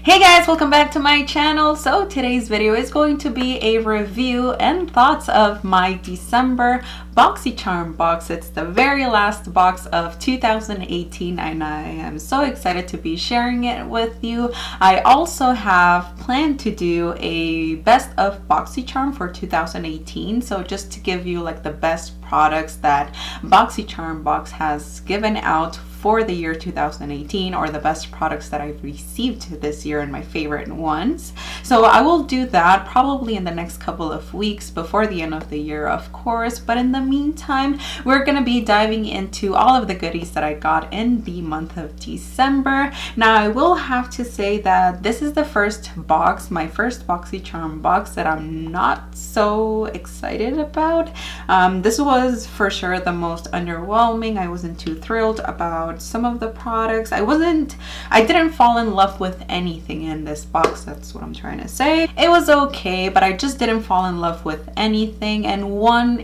Hey guys, welcome back to my channel. So today's video is going to be a review and thoughts of my December BoxyCharm box. It's the very last box of 2018 and I am so excited to be sharing it with you. I also have planned to do a best of BoxyCharm for 2018. So just to give you like the best products that BoxyCharm box has given out for the year 2018, or the best products that I've received this year and my favorite ones. So I will do that probably in the next couple of weeks before the end of the year, of course. But in the meantime, we're gonna be diving into all of the goodies that I got in the month of December. Now I will have to say that this is the first box, my first BoxyCharm box, that I'm not so excited about. This was for sure the most underwhelming. I wasn't too thrilled about some of the products. I didn't fall in love with anything in this box. That's what I'm trying to say. It was okay, but I just didn't fall in love with anything. And one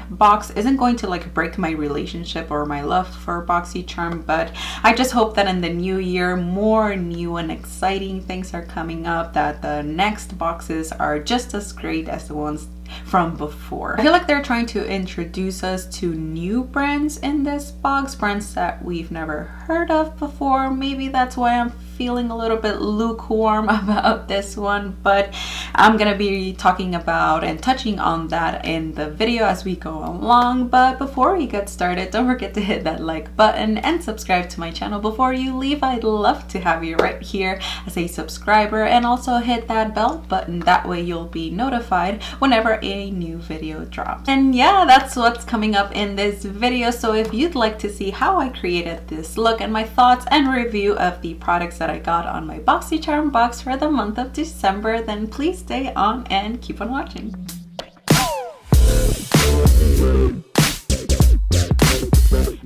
box isn't going to like break my relationship or my love for BoxyCharm, but I just hope that in the new year, more new and exciting things are coming up, that the next boxes are just as great as the ones from before. I feel like they're trying to introduce us to new brands in this box, brands that we've never heard of before. Maybe that's why I'm feeling a little bit lukewarm about this one, but I'm gonna be talking about and touching on that in the video as we go along. But before we get started, don't forget to hit that like button and subscribe to my channel before you leave. I'd love to have you right here as a subscriber, and also hit that bell button. That way you'll be notified whenever a new video drops. And yeah, that's what's coming up in this video. So if you'd like to see how I created this look and my thoughts and review of the products that I got on my BoxyCharm box for the month of December, then please stay on and keep on watching.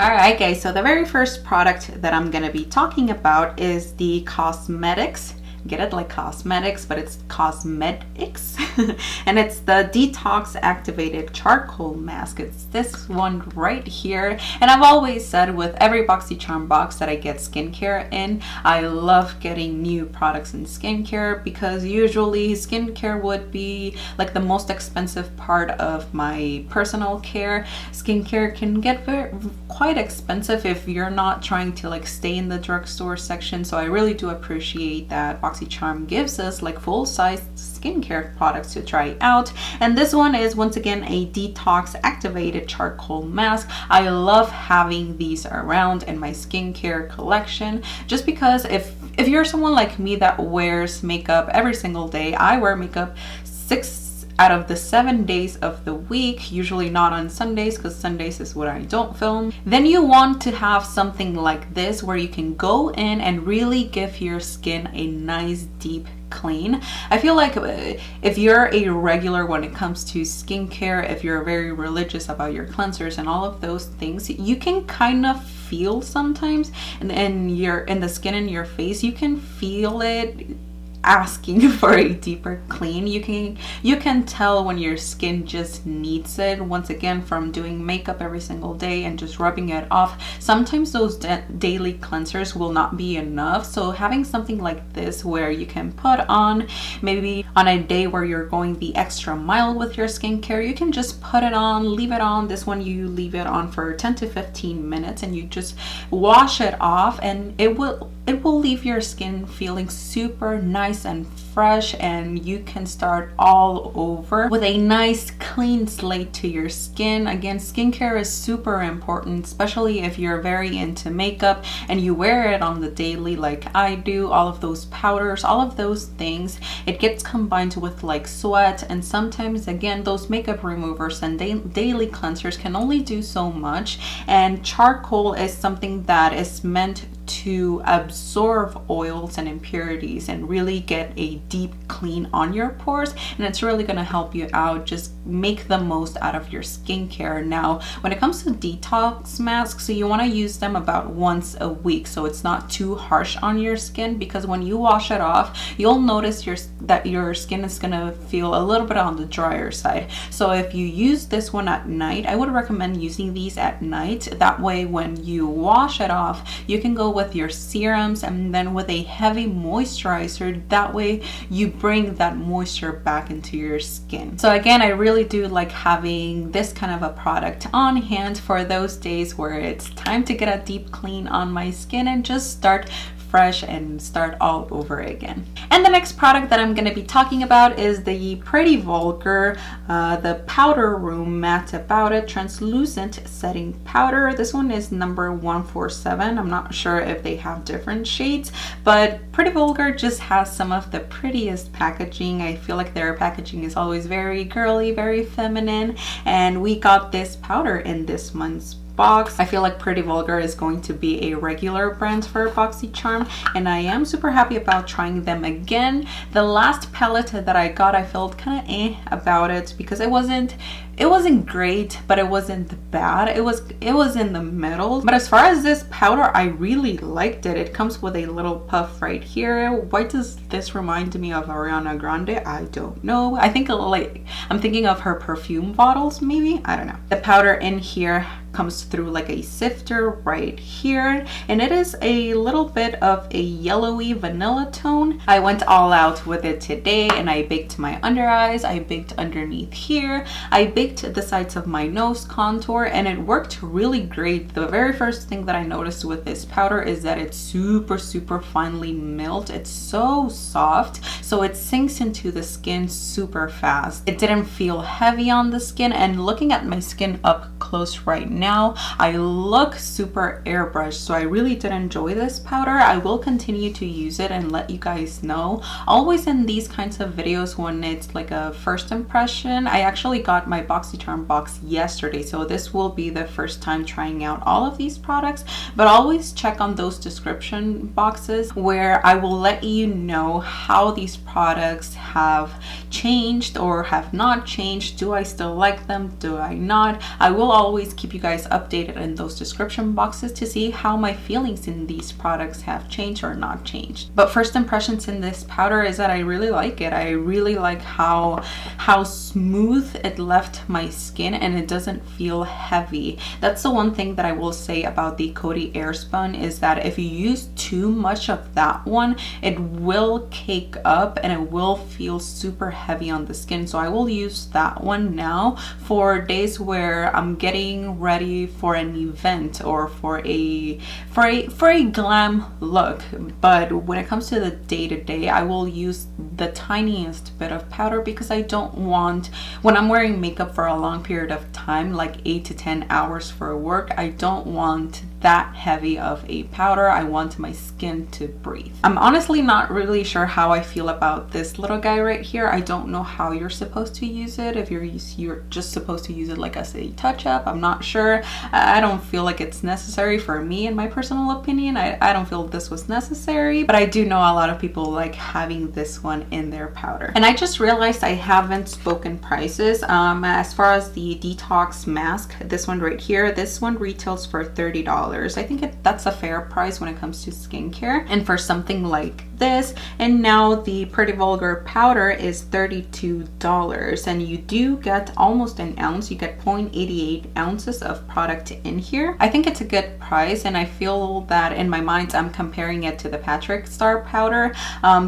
Alright guys, so the very first product that I'm gonna be talking about is the cosmetics. Get it, like cosmetics, but it's cosmetics. And it's the detox activated charcoal mask. It's this one right here. And I've always said with every BoxyCharm box that I get skincare in, I love getting new products in skincare, because usually skincare would be like the most expensive part of my personal care. Skincare can get quite expensive if you're not trying to like stay in the drugstore section. So I really do appreciate that BoxyCharm gives us like full-size skincare products to try out. And this one is once again a detox activated charcoal mask. I love having these around in my skincare collection, just because if you're someone like me that wears makeup every single day, I wear makeup 6 out of the 7 days of the week, usually not on Sundays, because Sundays is when I don't film, then you want to have something like this where you can go in and really give your skin a nice deep clean. I feel like if you're a regular when it comes to skincare, if you're very religious about your cleansers and all of those things, you can kind of feel sometimes in the skin in your face, you can feel it asking for a deeper clean. You can tell when your skin just needs it, once again, from doing makeup every single day and just rubbing it off. Sometimes those daily cleansers will not be enough, so having something like this where you can put on, maybe on a day where you're going the extra mile with your skincare, you can just put it on, leave it on. This one you leave it on for 10 to 15 minutes and you just wash it off, and it will leave your skin feeling super nice and fresh, and you can start all over with a nice clean slate to your skin. Again, skincare is super important, especially if you're very into makeup and you wear it on the daily like I do. All of those powders, all of those things, it gets combined with like sweat, and sometimes again those makeup removers and daily cleansers can only do so much. And charcoal is something that is meant to absorb oils and impurities and really get a deep clean on your pores, and it's really going to help you out. Just make the most out of your skincare. Now when it comes to detox masks, so you want to use them about once a week, so it's not too harsh on your skin, because when you wash it off, you'll notice that your skin is going to feel a little bit on the drier side. So if you use this one at night, I would recommend using these at night. That way when you wash it off, you can go with your serums and then with a heavy moisturizer. That way you bring that moisture back into your skin. So again, I really do like having this kind of a product on hand for those days where it's time to get a deep clean on my skin and just start fresh and start all over again. And the next product that I'm going to be talking about is the Pretty Vulgar the Powder Room Matte About It Translucent Setting Powder. This one is number 147. I'm not sure if they have different shades, but Pretty Vulgar just has some of the prettiest packaging. I feel like their packaging is always very girly, very feminine, and we got this powder in this month's box. I feel like Pretty Vulgar is going to be a regular brand for BoxyCharm, and I am super happy about trying them again. The last palette that I got, I felt kind of about it because it wasn't great, but it wasn't bad. It was in the middle. But as far as this powder, I really liked it. It comes with a little puff right here. Why does this remind me of Ariana Grande? I don't know. I think like I'm thinking of her perfume bottles, maybe. I don't know. The powder in here comes through like a sifter right here, and it is a little bit of a yellowy vanilla tone. I went all out with it today, and I baked my under eyes, I baked underneath here, I baked the sides of my nose contour, and it worked really great. The very first thing that I noticed with this powder is that it's super finely milled. It's so soft, so it sinks into the skin super fast. It didn't feel heavy on the skin, and looking at my skin up close right now, I look super airbrushed, so I really did enjoy this powder. I will continue to use it and let you guys know. Always in these kinds of videos when it's like a first impression. I actually got my BoxyCharm box yesterday, so this will be the first time trying out all of these products, but always check on those description boxes where I will let you know how these products have changed or have not changed. Do I still like them? Do I not? I will always keep you guys updated in those description boxes to see how my feelings in these products have changed or not changed. But first impressions in this powder is that I really like it. I really like how smooth it left my skin, and it doesn't feel heavy. That's the one thing that I will say about the Coty Airspun, is that if you use too much of that one, it will cake up and it will feel super heavy on the skin. So I will use that one now for days where I'm getting ready for an event or for a glam look. But when it comes to the day-to-day, I will use the tiniest bit of powder because I don't want, when I'm wearing makeup for a long period of time, like 8 to 10 hours for work, I don't want that heavy of a powder. I want my skin to breathe. I'm honestly not really sure how I feel about this little guy right here. I don't know how you're supposed to use it. If you're just supposed to use it like as a touch-up, I'm not sure. I don't feel like it's necessary for me, in my personal opinion. I don't feel this was necessary, but I do know a lot of people like having this one in their powder. And I just realized I haven't spoken prices. As far as the detox mask, this one right here, this one retails for $30. I think that's a fair price when it comes to skincare. And for something like this, and now the Pretty Vulgar powder is $32, and you do get almost an ounce. You get 0.88 ounces of product in here. I think it's a good price, and I feel that in my mind I'm comparing it to the Patrick Star powder.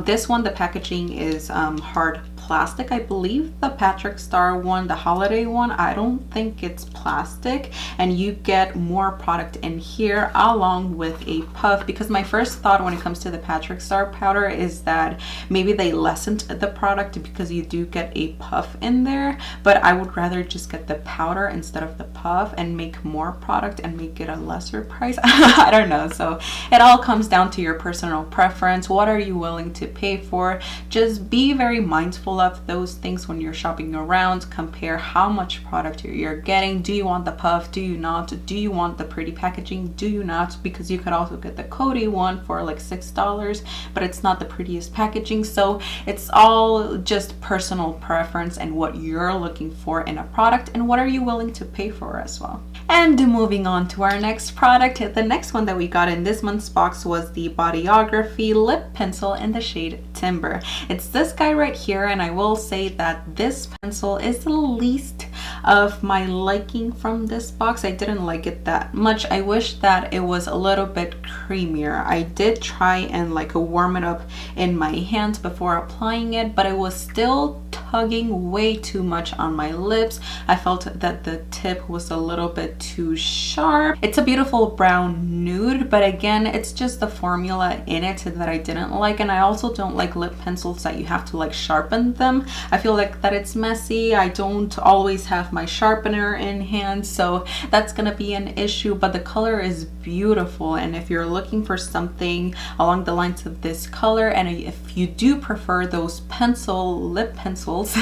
This one, the packaging is hard plastic. I believe the Patrick Star one, the holiday one, I don't think it's plastic, and you get more product in here along with a puff, because my first thought when it comes to the Patrick Star powder is that maybe they lessened the product because you do get a puff in there, but I would rather just get the powder instead of the puff and make more product and make it a lesser price. I don't know. So it all comes down to your personal preference. What are you willing to pay for? Just be very mindful of those things when you're shopping around. Compare how much product you're getting. Do you want the puff? Do you not? Do you want the pretty packaging? Do you not? Because you could also get the Coty one for like $6, but it's not the prettiest packaging. So it's all just personal preference and what you're looking for in a product, and what are you willing to pay for as well. And moving on to our next product, the next one that we got in this month's box was the Bodyography Lip Pencil in the shade Timber. It's this guy right here, and I will say that this pencil is the least of my liking from this box. I didn't like it that much. I wish that it was a little bit creamier. I did try and like warm it up in my hands before applying it, but it was still tugging way too much on my lips. I felt that the tip was a little bit too sharp. It's a beautiful brown nude, but again, it's just the formula in it that I didn't like. And I also don't like lip pencils that you have to like sharpen them. I feel like that it's messy. I don't always have my sharpener in hand, so that's gonna be an issue, but the color is beautiful. And if you're looking for something along the lines of this color, and if you do prefer those lip pencils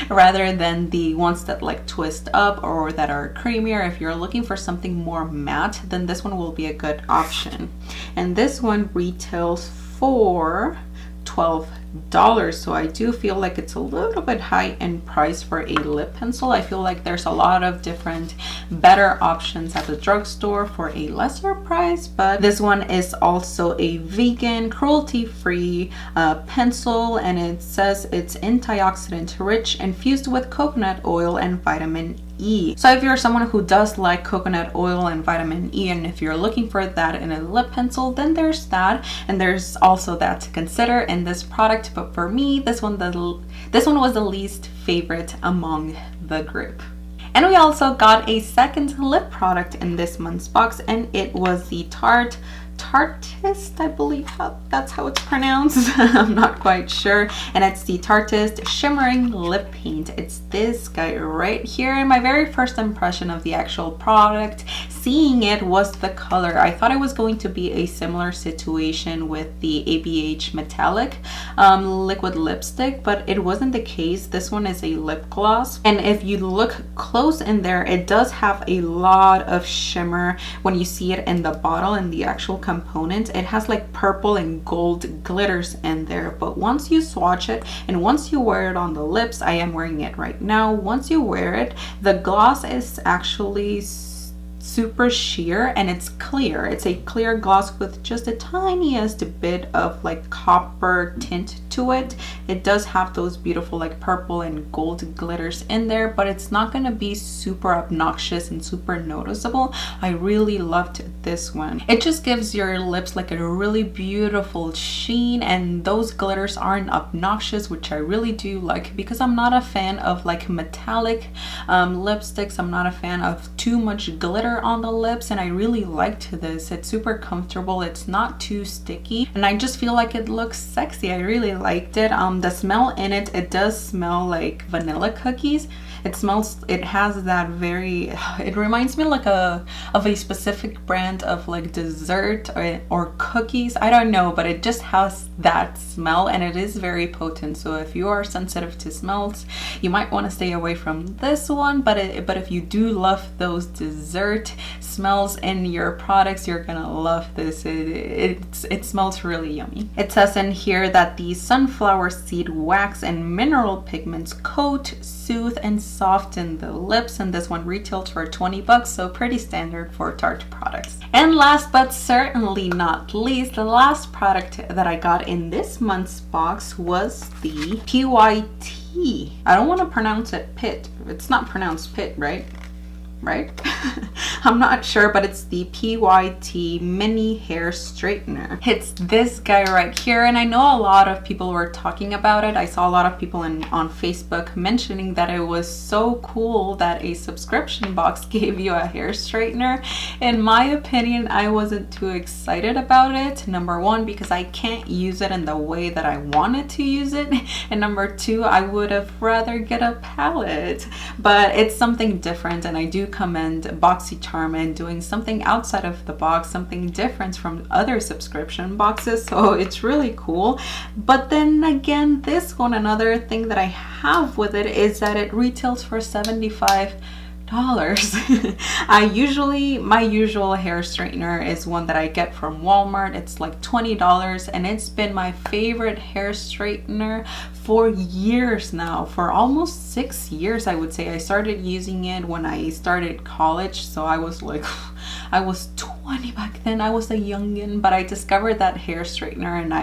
rather than the ones that like twist up or that are creamier, if you're looking for something more matte, then this one will be a good option. And this one retails for $12. So I do feel like it's a little bit high in price for a lip pencil. I feel like there's a lot of different better options at the drugstore for a lesser price, but this one is also a vegan, cruelty-free pencil, and it says it's antioxidant rich, infused with coconut oil and vitamin E. So if you're someone who does like coconut oil and vitamin E, and if you're looking for that in a lip pencil, then there's that, and there's also that to consider in this product. But for me, this one was the least favorite among the group. And we also got a second lip product in this month's box, and it was the Tarteist, I believe that's how it's pronounced. I'm not quite sure. And it's the Tarteist Shimmering Lip Paint. It's this guy right here. And my very first impression of the actual product, seeing it, was the color. I thought it was going to be a similar situation with the ABH Metallic liquid lipstick, but it wasn't the case. This one is a lip gloss, and if you look close in there, it does have a lot of shimmer when you see it in the bottle, in the actual component. It has like purple and gold glitters in there, but once you swatch it and once you wear it on the lips, I am wearing it right now, once you wear it, the gloss is actually super sheer and it's clear. It's a clear gloss with just the tiniest bit of like copper tint to it. It does have those beautiful like purple and gold glitters in there, but it's not going to be super obnoxious and super noticeable. I really loved this one. It just gives your lips like a really beautiful sheen, and those glitters aren't obnoxious, which I really do like, because I'm not a fan of like metallic lipsticks. I'm not a fan of too much glitter on the lips, and I really liked this. It's super comfortable, it's not too sticky, and I just feel like it looks sexy. I really liked it. The smell in it, it does smell like vanilla cookies. It has that very, it reminds me like of a specific brand of like dessert or cookies. I don't know, but it just has that smell, and it is very potent. So if you are sensitive to smells, you might want to stay away from this one, but if you do love those dessert smells in your products, you're gonna love this. It smells really yummy. It says in here that the sunflower seed wax and mineral pigments coat, soothe, and soften the lips, and this one retails for $20, so pretty standard for Tarte products. And last but certainly not least, the last product that I got in this month's box was the PYT. I don't want to pronounce it Pit. It's not pronounced Pit, right? I'm not sure, but it's the PYT mini hair straightener. It's this guy right here, and I know a lot of people were talking about it. I saw a lot of people on Facebook mentioning that it was so cool that a subscription box gave you a hair straightener. In my opinion, I wasn't too excited about it. Number one, because I can't use it in the way that I wanted to use it, and number two, I would have rather get a palette. But it's something different, and I do commend BoxyCharm and doing something outside of the box, something different from other subscription boxes, so it's really cool. But then again, this one, another thing that I have with it is that it retails for $75. My usual hair straightener is one that I get from Walmart. It's like $20, and it's been my favorite hair straightener for years now, for almost 6 years, I would say. I started using it when I started college, so I was 20 money back then. I was a youngin, but I discovered that hair straightener, and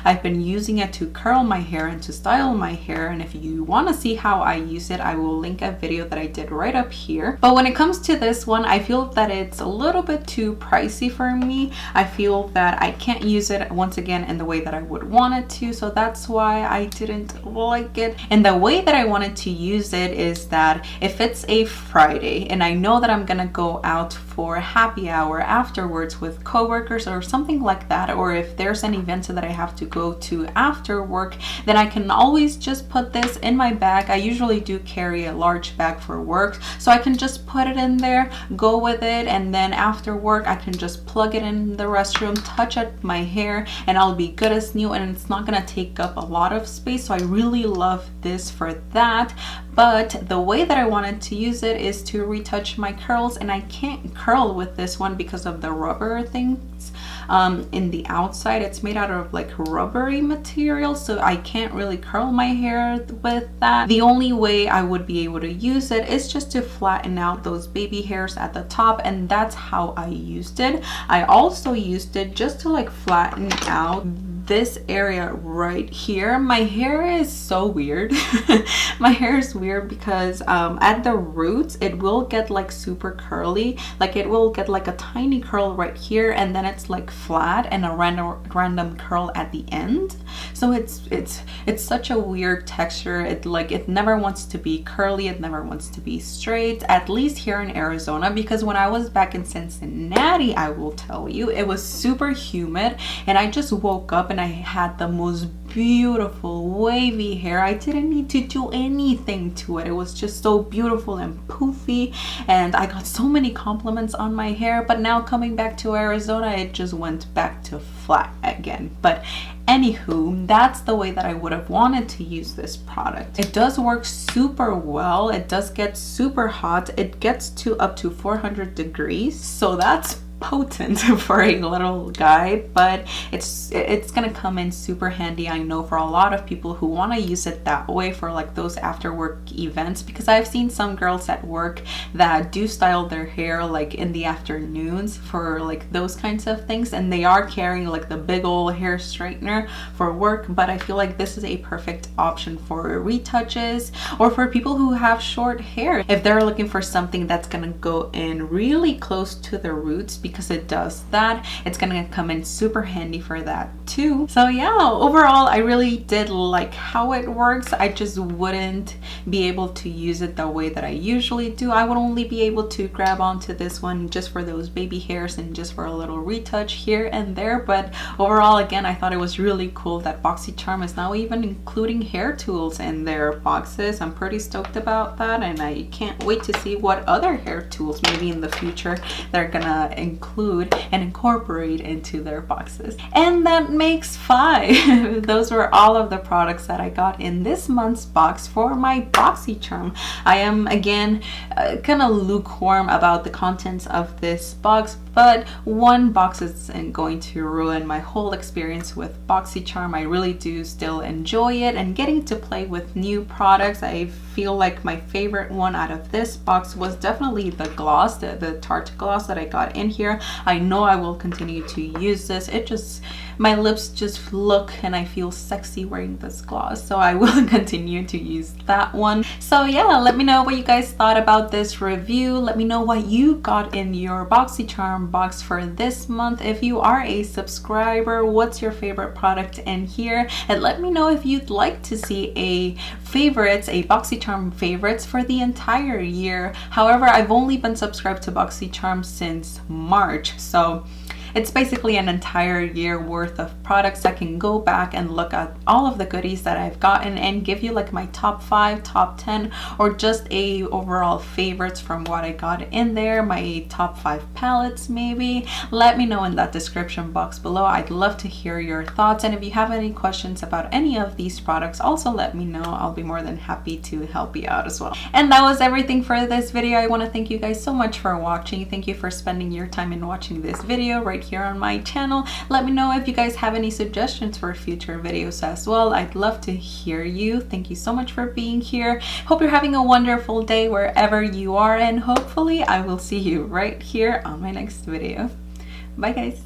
I've been using it to curl my hair and to style my hair. And if you want to see how I use it, I will link a video that I did right up here. But when it comes to this one, I feel that it's a little bit too pricey for me. I feel that I can't use it once again in the way that I would want it to, so that's why I didn't like it. And the way that I wanted to use it is that if it's a Friday and I know that I'm gonna go out for happy hour afterwards with coworkers or something like that, or if there's an event that I have to go to after work, then I can always just put this in my bag. I usually do carry a large bag for work, so I can just put it in there, go with it, and then after work I can just plug it in the restroom, touch up my hair, and I'll be good as new, and it's not gonna take up a lot of space. So I really love this for that. But the way that I wanted to use it is to retouch my curls, and I can't curl with this one because of the rubber things in the outside. It's made out of like rubbery material, so I can't really curl my hair with that. The only way I would be able to use it is just to flatten out those baby hairs at the top, and that's how I used it. I also used it just to like flatten out this area right here. My hair is so weird. My hair is weird because at the roots it will get like super curly, like it will get like a tiny curl right here, and then it's like flat and a random curl at the end. So it's such a weird texture. It never wants to be curly, it never wants to be straight, at least here in Arizona, because when I was back in Cincinnati, I will tell you, it was super humid, and I just woke up and I had the most beautiful wavy hair. I didn't need to do anything to it. It was just so beautiful and poofy, and I got so many compliments on my hair. But now coming back to Arizona, it just went back to flat again. But anywho, that's the way that I would have wanted to use this product. It does work super well. It does get super hot. It gets to up to 400 degrees, so that's potent for a little guy, but it's gonna come in super handy, I know, for a lot of people who want to use it that way for like those after work events, because I've seen some girls at work that do style their hair like in the afternoons for like those kinds of things, and they are carrying like the big old hair straightener for work. But I feel like this is a perfect option for retouches or for people who have short hair, if they're looking for something that's gonna go in really close to the roots, because it does that. It's gonna come in super handy for that too. So yeah, overall I really did like how it works. I just wouldn't be able to use it the way that I usually do. I would only be able to grab onto this one just for those baby hairs and just for a little retouch here and there. But overall, again, I thought it was really cool that BoxyCharm is now even including hair tools in their boxes. I'm pretty stoked about that, and I can't wait to see what other hair tools maybe in the future they're gonna include and incorporate into their boxes. And that makes 5. Those were all of the products that I got in this month's box for my BoxyCharm. I am again kind of lukewarm about the contents of this box, but one box isn't going to ruin my whole experience with BoxyCharm. I really do still enjoy it, and getting to play with new products. I feel like my favorite one out of this box was definitely the gloss, the Tarte gloss that I got in here. I know I will continue to use this. My lips just look and I feel sexy wearing this gloss, so I will continue to use that one. So yeah, let me know what you guys thought about this review. Let me know what you got in your BoxyCharm box for this month. If you are a subscriber, what's your favorite product in here? And let me know if you'd like to see a BoxyCharm favorites for the entire year. However, I've only been subscribed to BoxyCharm since March, so it's basically an entire year worth of products. I can go back and look at all of the goodies that I've gotten and give you like my top 5, top 10, or just a overall favorites from what I got in there, my top 5 palettes maybe. Let me know in that description box below. I'd love to hear your thoughts, and if you have any questions about any of these products, also let me know. I'll be more than happy to help you out as well. And that was everything for this video. I want to thank you guys so much for watching. Thank you for spending your time in watching this video right here on my channel. Let me know if you guys have any suggestions for future videos as well. I'd love to hear you. Thank you so much for being here. Hope you're having a wonderful day wherever you are, and hopefully I will see you right here on my next video. Bye guys.